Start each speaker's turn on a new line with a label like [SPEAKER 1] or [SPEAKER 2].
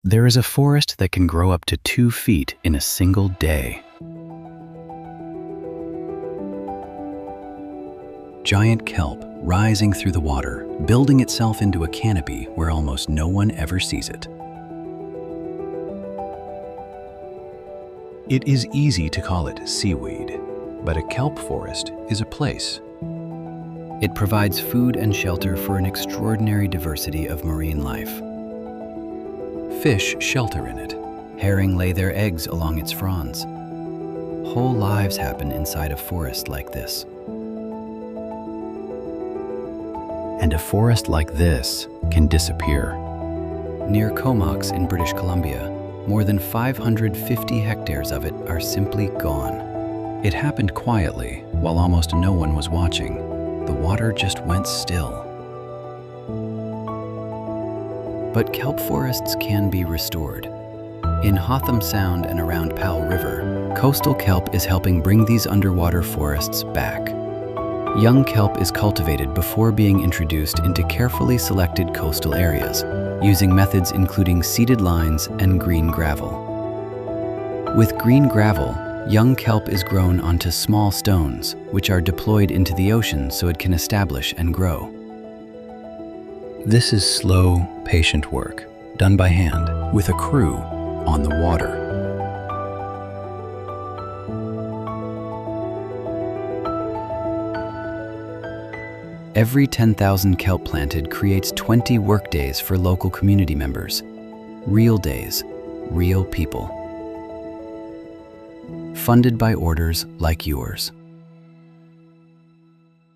[SPEAKER 1] There is a forest that can grow up to 2 feet in a single day. Giant kelp rising through the water, building itself into a canopy where almost no one ever sees it. It is easy to call it seaweed, but a kelp forest is a place. It provides food and shelter for an extraordinary diversity of marine life. Fish shelter in it. Herring lay their eggs along its fronds. Whole lives happen inside a forest like this. And a forest like this can disappear. Near Comox in British Columbia, more than 550 hectares of it are simply gone. It happened quietly, while almost no one was watching. The water just went still. But kelp forests can be restored. In Hotham Sound and around Powell River, coastal kelp is helping bring these underwater forests back. Young kelp is cultivated before being introduced into carefully selected coastal areas, using methods including seeded lines and green gravel. With green gravel, young kelp is grown onto small stones, which are deployed into the ocean so it can establish and grow. This is slow, patient work, done by hand, with a crew on the water. Every 10,000 kelp planted creates 20 workdays for local community members. Real days, real people. Funded by orders like yours.